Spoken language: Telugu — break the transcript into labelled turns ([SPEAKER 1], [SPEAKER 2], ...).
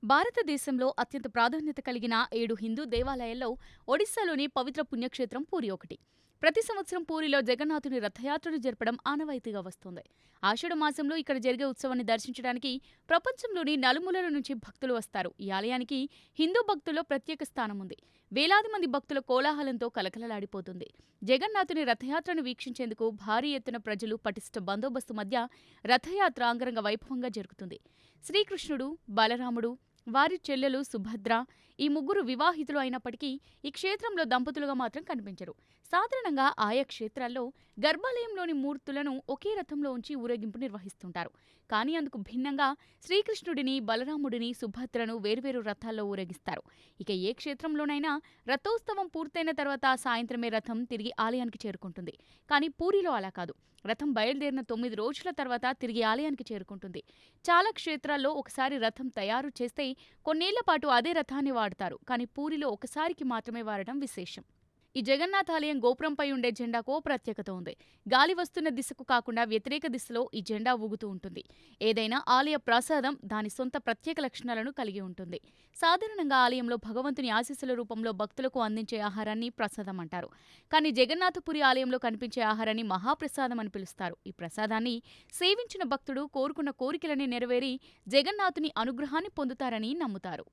[SPEAKER 1] భారతదేశంలో అత్యంత ప్రాధాన్యత కలిగిన 7 హిందూ దేవాలయాల్లో ఒడిశాలోని పవిత్ర పుణ్యక్షేత్రం పూరి ఒకటి. ప్రతి సంవత్సరం పూరిలో జగన్నాథుని రథయాత్రను జరపడం ఆనవాయితీగా వస్తోంది. ఆషాఢ మాసంలో ఇక్కడ జరిగే ఉత్సవాన్ని దర్శించడానికి ప్రపంచంలోని నలుమూలల నుంచి భక్తులు వస్తారు. ఈ ఆలయానికి హిందూ భక్తుల్లో ప్రత్యేక స్థానం ఉంది. వేలాది మంది భక్తుల కోలాహలంతో కలకలలాడిపోతుంది. జగన్నాథుని రథయాత్రను వీక్షించేందుకు భారీ ఎత్తున ప్రజలు పటిష్ట బందోబస్తు మధ్య రథయాత్ర అంగరంగ వైభవంగా జరుగుతుంది. శ్రీకృష్ణుడు, బలరాముడు, వారి చెల్లెలు సుభద్ర, ఈ ముగ్గురు వివాహితులు అయినప్పటికీ ఈ క్షేత్రంలో దంపతులుగా మాత్రం కనిపించరు. సాధారణంగా ఆయా క్షేత్రాల్లో గర్భాలయంలోని మూర్తులను ఒకే రథంలో ఉంచి ఊరేగింపు నిర్వహిస్తుంటారు. కానీ అందుకు భిన్నంగా శ్రీకృష్ణుడిని, బలరాముడిని, సుభద్రను వేర్వేరు రథాల్లో ఊరేగిస్తారు. ఇక ఏ క్షేత్రంలోనైనా రథోత్సవం పూర్తయిన తర్వాత సాయంత్రమే రథం తిరిగి ఆలయానికి చేరుకుంటుంది. కానీ పూరిలో అలా కాదు. రథం బయలుదేరిన 9 రోజుల తర్వాత తిరిగి ఆలయానికి చేరుకుంటుంది. చాలా క్షేత్రాల్లో ఒకసారి రథం తయారు చేస్తే కొన్నేళ్ల పాటు అదే రథాన్ని వాడతారు. కానీ పూరిలో ఒకసారికి మాత్రమే వాడటం విశేషం. ఈ జగన్నాథాలయం గోపురంపై ఉండే జెండాకు ఓ ప్రత్యేకత ఉంది. గాలి వస్తున్న దిశకు కాకుండా వ్యతిరేక దిశలో ఈ జెండా ఊగుతూ ఉంటుంది. ఏదైనా ఆలయ ప్రసాదం దాని సొంత ప్రత్యేక లక్షణాలను కలిగి ఉంటుంది. సాధారణంగా ఆలయంలో భగవంతుని ఆశీస్సుల రూపంలో భక్తులకు అందించే ఆహారాన్ని ప్రసాదం అంటారు. కానీ జగన్నాథపురి ఆలయంలో కనిపించే ఆహారాన్ని మహాప్రసాదం అని పిలుస్తారు. ఈ ప్రసాదాన్ని సేవించిన భక్తుడు కోరుకున్న కోరికలని నెరవేరి జగన్నాథుని అనుగ్రహాన్ని పొందుతారని నమ్ముతారు.